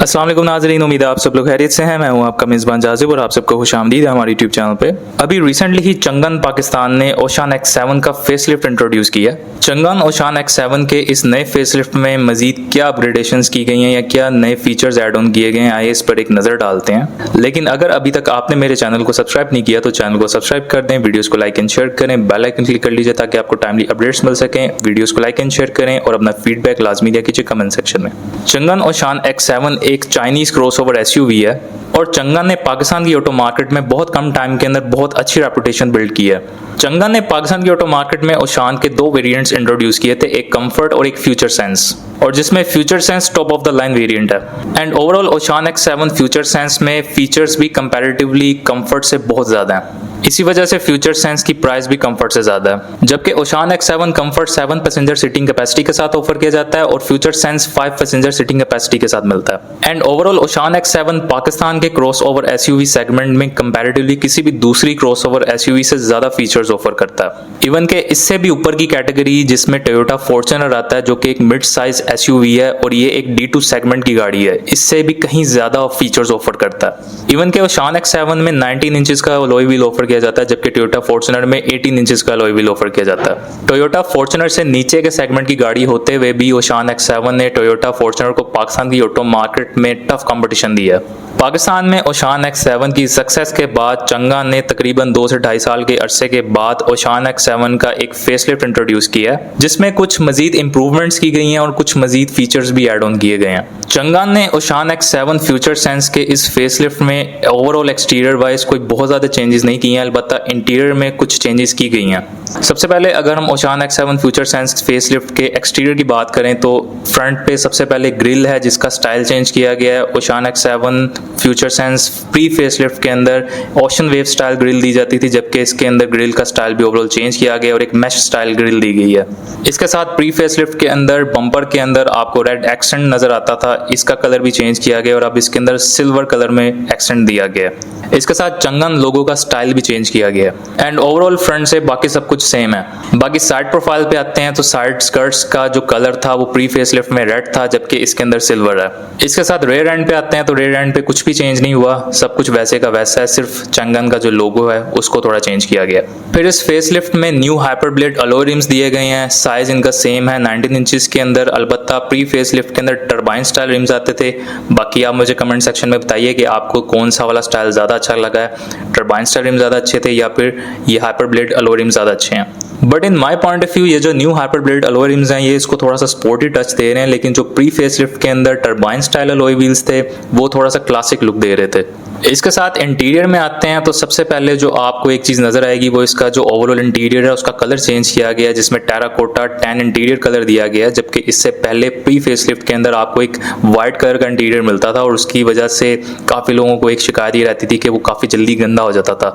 अस्सलाम वालेकुम नाज़रीन, उम्मीद है आप सब लोग खैरियत से हैं। मैं हूं आपका मेज़बान जाज़िब और आप सबको खुशामदीद है हमारे यूट्यूब चैनल पे। अभी रिसेंटली ही चंगन पाकिस्तान ने ओशान X7 का फेसलिफ्ट इंट्रोड्यूस किया। चंगन ओशान X7 के इस नए फेसलिफ्ट में मजीद क्या अपग्रेडेशंस की गई हैं या क्या नए फीचर्स ऐड ऑन किए गए हैं, आइए इस पर एक नज़र डालते हैं। लेकिन अगर अभी तक आपने मेरे चैनल को सब्सक्राइब नहीं किया तो चैनल को सब्सक्राइब कर दें, वीडियोज़ को लाइक एंड शेयर करें, बेल आइकन क्लिक कर लीजिए ताकि आपको टाइमली अपडेट्स मिल सकें। वीडियोज़ को लाइक एंड शेयर करें और अपना फीडबैक लाजमी दिया कीजिए कमेंट सेक्शन में। चंगन ओशान X7 एक चाइनीज क्रॉसओवर एसयूवी है और चंगन ने पाकिस्तान की ऑटो मार्केट में बहुत कम टाइम के अंदर बहुत अच्छी रेपुटेशन बिल्ड की है। चंगन ने पाकिस्तान की ऑटो मार्केट में ओशान के दो वेरिएंट्स इंट्रोड्यूस किए थे, एक कंफर्ट और एक फ्यूचर सेंस, और जिसमें future sense top of the line variant है। And overall Oshan X7 future sense में फीचर्स भी कंपैरेटिवली कंफर्ट से बहुत ज्यादा है, इसी वजह से फ्यूचर सेंस की प्राइस भी कंफर्ट से ज्यादा है। जबकि Oshan X7 comfort 7 passenger seating capacity के साथ ऑफर किया जाता है और future sense 5 passenger seating capacity के साथ मिलता है। And overall Oshan X7 Pakistan के क्रॉसओवर एसयूवी सेगमेंट में कंपैरेटिवली किसी भी दूसरी क्रॉसओवर एसयूवी से ज्यादा फीचर्स ऑफर करता है। इवन के इससे भी ऊपर की कैटेगरी जिसमें टोयोटा फॉर्च्यूनर आता है, जो कि एक मिड साइज एसयूवी है और ये एक D2 सेगमेंट की गाड़ी है, इससे भी कहीं ज्यादा फीचर्स ऑफर करता है। इवन के ओशान X7 में 19 इंचेस का अलॉय व्हील ऑफर किया जाता है, जबकि टोयोटा फॉर्च्यूनर में 18 इंचेस का अलॉय व्हील ऑफर किया जाता है। टोयोटा फॉर्च्यूनर से नीचे के सेगमेंट की गाड़ी होते हुए भी ओशान X7 ने टोयोटा फॉर्च्यूनर को पाकिस्तान की ऑटो मार्केट में टफ कंपटीशन दिया। पाकिस्तान में ओशान X7 की सक्सेस के बाद चंगन ने तकरीबन 2 से 2.5 साल के अरसे के बाद ओशान X7 का एक फेसलिफ्ट इंट्रोड्यूस किया है, जिसमें कुछ मजीद इंप्रूवमेंट्स की गई हैं और कुछ मजीद फीचर्स भी ऐड ऑन किए गए हैं। चंगन ने ओशान X7 फ्यूचर सेंस के इस फेसलिफ्ट में ओवरऑल एक्सटीरियर वाइज कोई बहुत ज्यादा चेंजेस नहीं किए हैं, अलबत्ता इंटीरियर में कुछ चेंजेस की गई हैं। सबसे पहले अगर हम ओशान X7 फ्यूचर सेंस फेसलिफ्ट के एक्सटीरियर की बात करें तो फ्रंट पे सबसे पहले ग्रिल है जिसका स्टाइल चेंज किया गया है। ओशान X7 future sense pre facelift के अंदर ओशन वेव स्टाइल ग्रिल दी जाती थी, जबकि इसके अंदर ग्रिल का स्टाइल भी ओवरऑल चेंज किया गया और एक मैश स्टाइल ग्रिल दी गई है। इसके साथ प्री फेसलिफ्ट के अंदर बम्पर के अंदर आपको रेड एक्सेंट नजर आता था, इसका कलर भी चेंज किया गया और अब इसके अंदर सिल्वर कलर में एक्सेंट दिया गया। इसके साथ चंगन लोगो का स्टाइल भी चेंज किया गया एंड ओवरऑल फ्रंट से बाकी सब कुछ सेम है। बाकी साइड प्रोफाइल पे आते हैं तो साइड स्कर्ट्स का जो कलर था वो प्री फेसलिफ्ट में रेड था, जबकि इसके अंदर सिल्वर है। इसके साथ रेयर एंड पे आते हैं तो रेयर एंड पे कुछ भी चेंज नहीं हुआ, सब कुछ वैसे का वैसा है, सिर्फ चंगन का जो लोगो है उसको थोड़ा चेंज किया गया। फिर इस फेसलिफ्ट में new hyper blade alloy RIMS दिए गए हैं, साइज इनका सेम है 19 इंचेस के अंदर, अलबत्ता प्री फेसलिफ्ट के अंदर टर्बाइन स्टाइल रिम्स आते थे। बाकी आप मुझे कमेंट सेक्शन में बताइए कि आपको कौन सा वाला स्टाइल ज्यादा अच्छा लगा है, टर्बाइन स्टाइल रिम ज्यादा अच्छे थे या फिर ये हाइपर ब्लेड अलॉय रिम ज्यादा अच्छे हैं। But in my point of view ये जो new hyper blade alloy RIMS हैं ये इसको थोड़ा सा स्पोर्टी टच दे रहे हैं, लेकिन जो प्री फेसलिफ्ट के अंदर टर्बाइन स्टाइल अलॉय व्हील्स थे वो थोड़ा सा क्लासिक लुक दे रहे थे। इसके साथ इंटीरियर में आते हैं तो सबसे पहले जो आपको एक चीज नजर आएगी वो इसका जो ओवरऑल इंटीरियर है उसका कलर चेंज किया गया है, जिसमें टेराकोटा टैन इंटीरियर कलर दिया गया है, जबकि इससे पहले प्री फेसलिफ्ट के अंदर आपको एक वाइट कलर का इंटीरियर मिलता था और उसकी वजह से काफी लोगों को एक शिकायत ये रहती थी कि वो काफी जल्दी गंदा हो जाता था।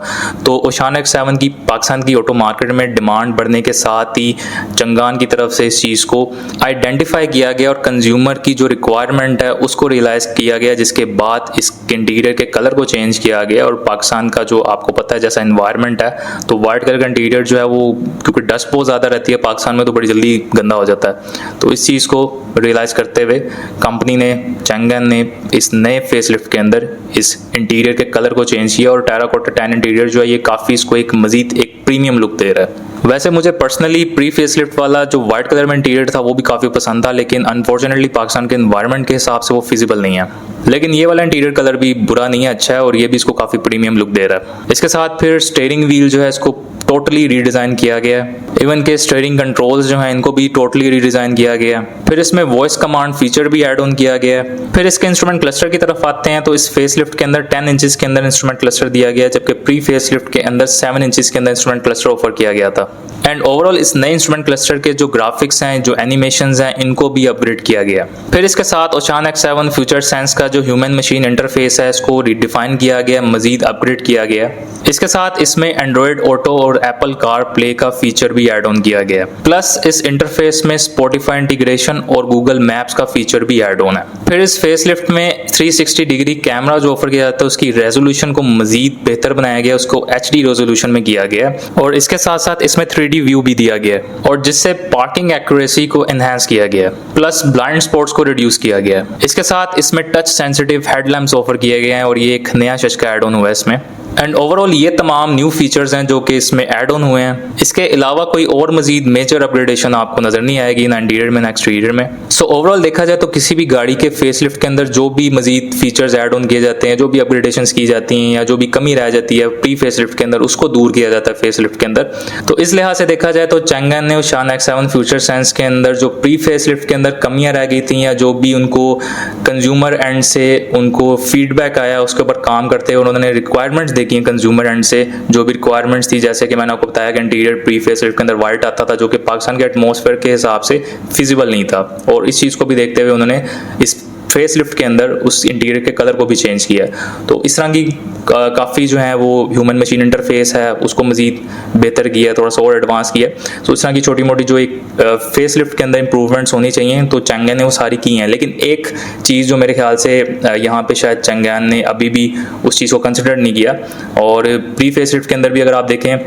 तो ओशान X7 की पाकिस्तान की ऑटो मार्केट में डिमांड बढ़ने के साथ ही चंगन की तरफ से इस चीज को आइडेंटिफाई किया गया और कंज्यूमर की जो रिक्वायरमेंट है उसको रियलाइज किया गया, जिसके बाद इस इंटीरियर के कलर को चेंज किया गया। और पाकिस्तान का जो आपको पता है जैसा एनवायरनमेंट है तो व्हाइट कलर का इंटीरियर जो है वो क्योंकि डस्ट बहुत ज्यादा रहती है पाकिस्तान में तो बड़ी जल्दी गंदा हो जाता है। तो इस चीज को रियलाइज करते हुए कंपनी ने चंगन ने इस नए फेसलिफ्ट के अंदर इस इंटीरियर के कलर को चेंज किया और टेराकोटा टैन इंटीरियर जो है ये काफी इसको एक मजीद एक प्रीमियम लुक दे रहा है। वैसे मुझे पर्सनली प्री फेसलिफ्ट वाला जो व्हाइट कलर में इंटीरियर था वो भी काफी पसंद था, लेकिन अनफॉर्चुनेटली पाकिस्तान के एनवायरनमेंट के हिसाब से वो फिजिबल नहीं है। लेकिन ये वाला इंटीरियर कलर भी बुरा नहीं है, अच्छा है और ये भी इसको काफी प्रीमियम लुक दे रहा है। इसके साथ फिर स्टीयरिंग व्हील जो है इसको टोटली रीडिजाइन किया गया है, इवन के स्टीयरिंग कंट्रोल्स जो हैं इनको भी टोटली रीडिजाइन किया गया है। फिर इसमें वॉइस कमांड फीचर भी ऐड ऑन किया गया है। फिर इसके इंस्ट्रूमेंट क्लस्टर की तरफ आते हैं तो इस फेसलिफ्ट के अंदर 10 इंचेस के अंदर इंस्ट्रूमेंट क्लस्टर दिया गया है, जबकि प्री फेसलिफ्ट के अंदर 7 इंचेस के अंदर इंस्ट्रूमेंट क्लस्टर ऑफर किया गया था। एंड ओवरऑल इस नए इंस्ट्रूमेंट क्लस्टर के जो ग्राफिक्स हैं जो एनिमेशंस हैं इनको भी अपग्रेड किया गया। फिर इसके साथ ओशान X7 फ्यूचर सेंस का जो ह्यूमन मशीन इंटरफेस है इसको रिडिफाइन किया गया, मजीद अपग्रेड किया गया। इसके साथ इसमें एंड्रॉइड ऑटो और एप्पल कार प्ले का फीचर भी ऐड ऑन किया गया। प्लस इस इंटरफेस में स्पॉटिफाई इंटीग्रेशन और गूगल मैप्स का फीचर भी ऐड ऑन है। फिर इस फेसलिफ्ट में 360 डिग्री कैमरा जो ऑफर किया जाता है उसकी रेजोल्यूशन को मजीद बेहतर बनाया गया, उसको HD रेजोल्यूशन में किया गया है और इसके साथ साथ इसमें 3D व्यू भी दिया गया है और जिससे पार्किंग एक्यूरेसी को एनहांस किया गया है, प्लस ब्लाइंड स्पॉट्स को रिड्यूस किया गया है। इसके साथ इसमें टच सेंसिटिव हेडलैम्प्स ऑफर किए गए हैं और ये एक नया शश का एड ऑन हुआ है इसमें। एंड ओवरऑल ये तमाम न्यू फीचर्स हैं जो कि इसमें ऐड ऑन हुए हैं। इसके अलावा कोई और मजीद मेजर अपग्रेडेशन आपको नजर नहीं आएगी ना इंटीरियर में ना एक्सटीरियर में। सो ओवरऑल देखा जाए तो किसी भी गाड़ी के फेसलिफ्ट के अंदर जो भी मजीद फीचर्स ऐड ऑन किए जाते हैं, जो भी अपग्रेडेशंस की जाती हैं या जो भी कमी रह जाती है प्री फेसलिफ्ट के अंदर, उसको दूर किया जाता है फेसलिफ्ट के अंदर। तो इस लिहाज से देखा जाए तो चैंगएन ने ओशान X7 फ्यूचर सेंस के अंदर जो प्री फेसलिफ्ट के अंदर कमियां रह गई थी या जो भी उनको कंज्यूमर एंड से उनको फीडबैक आया उसके ऊपर काम करते हुए उन्होंने रिक्वायरमेंट्स देखी हैं कंज्यूमर एंड से, जो भी रिक्वायरमेंट्स थी, जैसे कि मैंने आपको बताया कि इंटीरियर प्री फेसलिफ्ट के अंदर वाइट आता था जो कि पाकिस्तान के एटमॉस्फेयर के हिसाब से फिजिबल नहीं था और इस चीज़ को भी देखते हुए उन्होंने इस फेसलिफ्ट के अंदर उस इंटीरियर के कलर को भी चेंज किया। तो इस तरह की काफ़ी जो है वो ह्यूमन मशीन इंटरफेस है उसको मजीद बेहतर किया, थोड़ा सा और एडवांस किया। तो इस तरह की छोटी मोटी जो एक फेसलिफ्ट के अंदर इंप्रूवमेंट्स होनी चाहिए तो चैंगएन ने वो सारी की हैं। लेकिन एक चीज़ जो मेरे ख्याल से यहाँ पे शायद चैंगएन ने अभी भी उस चीज़ को कंसिडर नहीं किया और प्री फेसलिफ्ट के अंदर भी अगर आप देखें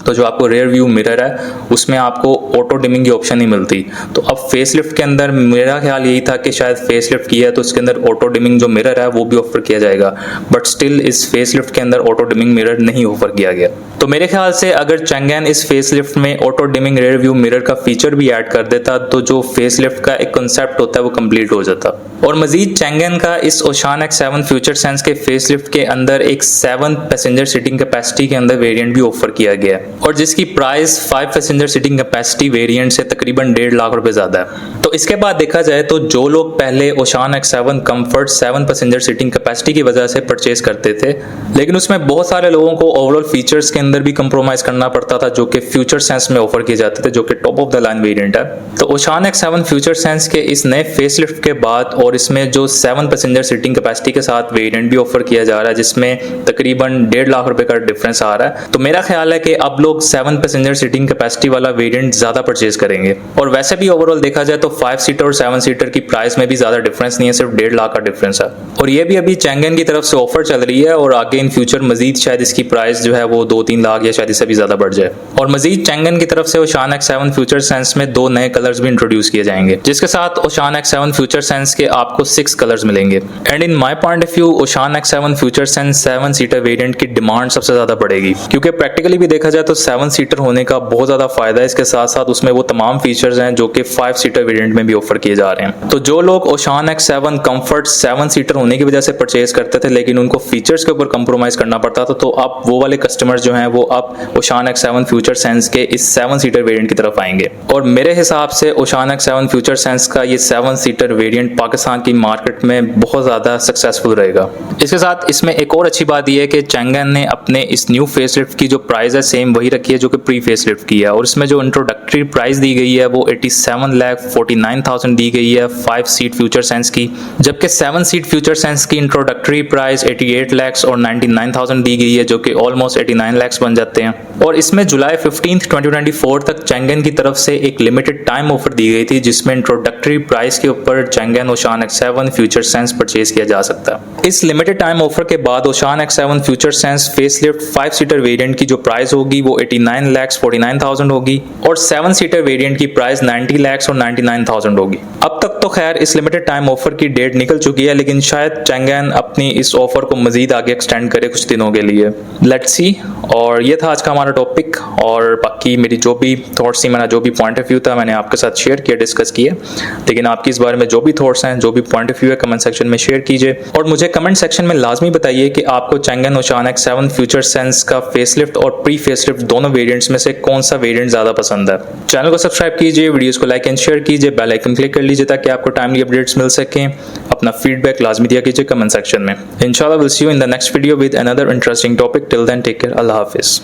तो जो आपको रेयर व्यू मिरर है उसमें आपको ऑटो डिमिंग की ऑप्शन नहीं मिलती। तो अब फेसलिफ्ट के अंदर मेरा ख्याल यही था कि शायद फेसलिफ्ट किया तो इसके अंदर ऑटो डिमिंग जो मिरर है वो भी ऑफर किया जाएगा, बट स्टिल इस फेसलिफ्ट के अंदर ऑटो डिमिंग मिरर नहीं ऑफर किया गया। तो मेरे ख्याल से अगर चैंगएन इस फेसलिफ्ट में auto dimming rear view mirror का फीचर भी ऐड कर देता तो जो फेसलिफ्ट का एक कंसेप्ट होता है वो कंप्लीट हो जाता। और मजीद चैंगएन का इस ओशान X7 फ्यूचर सेंस के फेसलिफ्ट के अंदर एक 7 पैसेंजर सीटिंग कैपेसिटी के अंदर वेरिएंट भी ऑफर किया गया है और जिसकी price 5 passenger seating capacity variant से तकरीबन 1.5 लाख रुपए ज्यादा है। तो इसके बाद देखा जाए तो जो लोग पहले Oshan X7 comfort 7 passenger seating capacity की वजह से परचेज करते थे, लेकिन उसमें बहुत सारे लोगों को ओवरऑल फीचर्स के अंदर भी कंप्रोमाइज करना पड़ता था जो कि फ्यूचर सेंस में ऑफर किए जाते थे जो कि top of the line variant है। तो ओशान X7 फ्यूचर सेंस के इस नए फेसलिफ्ट के बाद और इसमें जो 7 पैसेंजर सीटिंग कैपेसिटी के साथ वेरिएंट भी ऑफर किया जा रहा है जिसमें तकरीबन 1.5 लाख रुपए का डिफरेंस आ रहा है। तो मेरा ख्याल है कि अब लोग 7 पैसेंजर सीटिंग कैपेसिटी वाला वेरिएंट ज्यादा परचेज करेंगे। और वैसे भी ओवरऑल देखा जाए तो 5 सीटर और 7 सीटर की प्राइस में भी ज्यादा डिफरेंस नहीं है, सिर्फ 1.5 लाख का डिफरेंस है। और ये भी अभी चैंगएन की तरफ से ऑफर चल रही है और आगे इन फ्यूचर मजीद शायद इसकी प्राइस जो है वो 2-3 लाख या शायद इससे भी ज्यादा बढ़ जाए। और मजीद चैंगएन की तरफ से ओशान X7 फ्यूचर सेंस में 2 नए कलर्स भी इंट्रोड्यूस किए जाएंगे जिसके साथ ओशान X7 फ्यूचर सेंस के आपको 6 कलर्स मिलेंगे। And in my point of view Oshan X7 future sense 7 seater variant की डिमांड सबसे ज्यादा बढ़ेगी क्योंकि प्रैक्टिकली भी देखा जाए तो 7 सीटर होने का बहुत ज्यादा फायदा है। इसके साथ साथ उसमें वो तमाम फीचर्स हैं जो कि 5 सीटर वेरिएंट में भी ऑफर किए जा रहे हैं। तो जो लोग ओशान X7 कंफर्ट 7 सीटर होने की वजह से परचेज करते थे लेकिन उनको फीचर्स के ऊपर कंप्रोमाइज करना पड़ता था, तो अब वो वाले कस्टमर्स जो हैं वो अब ओशान X7 फ्यूचर सेंस के इस 7 सीटर वेरिएंट की तरफ आएंगे। और मेरे हिसाब से ओशान X7 फ्यूचर सेंस का ये 7 सीटर वेरिएंट पाकिस्तान की मार्केट में बहुत ज्यादा सक्सेसफुल रहेगा। इसके साथ इसमें एक और अच्छी बात यह है कि चैंगएन ने अपने इस न्यू फेसलिफ्ट की जो प्राइस है सेम वही रखी है जो कि प्री फेसलिफ्ट की है और इसमें जो इंट्रोडक्टरी प्राइस दी गई है वो 87,49,000 दी गई है 5 सीट फ्यूचर सेंस की, जबकि 7 सीट फ्यूचर सेंस की इंट्रोडक्टरी प्राइस 88 लाख और 99,000 दी गई है जो कि ऑलमोस्ट 89 लाख बन जाते हैं। और इसमें जुलाई 15, 2024 तक चैंगएन की तरफ से एक लिमिटेड टाइम ऑफर दी गई थी जिसमें इंट्रोडक्टरी प्राइस के ऊपर चैंगएन ओशान X7 फ्यूचर सेंस परचेज किया जा सकता है। इस लिमिटेड टाइम ऑफर के बाद ओशान X7 future sense facelift 5 seater variant की जो प्राइस होगी वो 89,49,000 होगी और 7 सीटर वेरिएंट की प्राइस 90 लाख और 99,000 होगी। अब तक तो खैर इस लिमिटेड टाइम ऑफर की डेट निकल चुकी है लेकिन शायद चैंगएन अपनी इस ऑफर को मजीद आगे एक्सटेंड करे कुछ दिनों के लिए, लेट्स सी। और ये था आज का हमारा टॉपिक और बाकी मेरी जो भी थॉट्स थी, मेरा जो भी पॉइंट ऑफ व्यू था मैंने आपके साथ शेयर किया, डिस्कस किया। लेकिन आपकी इस बारे में जो भी थॉट्स हैं, जो भी पॉइंट ऑफ व्यू है कमेंट सेक्शन में शेयर कीजिए और मुझे कमेंट सेक्शन में लाजमी बताइए कि आपको चैंगएन ओशान X7 फ्यूचर सेंस का फेसलिफ्ट और प्री फेसलिफ्ट दोनों वेरिएंट्स में से कौन सा वेरिएंट ज्यादा पसंद है। चैनल को सब्सक्राइब कीजिए, वीडियोस को लाइक एंड शेयर कीजिए, बेल आइकन क्लिक कर लीजिए ताकि आपको टाइमली अपडेट्स मिल सकें। अपना फीडबैक लाजमी दिया कीजिए कमेंट सेक्शन में। इंशाल्लाह will see you in the next video with another interesting topic. Till then take care, अल्लाह हाफिज।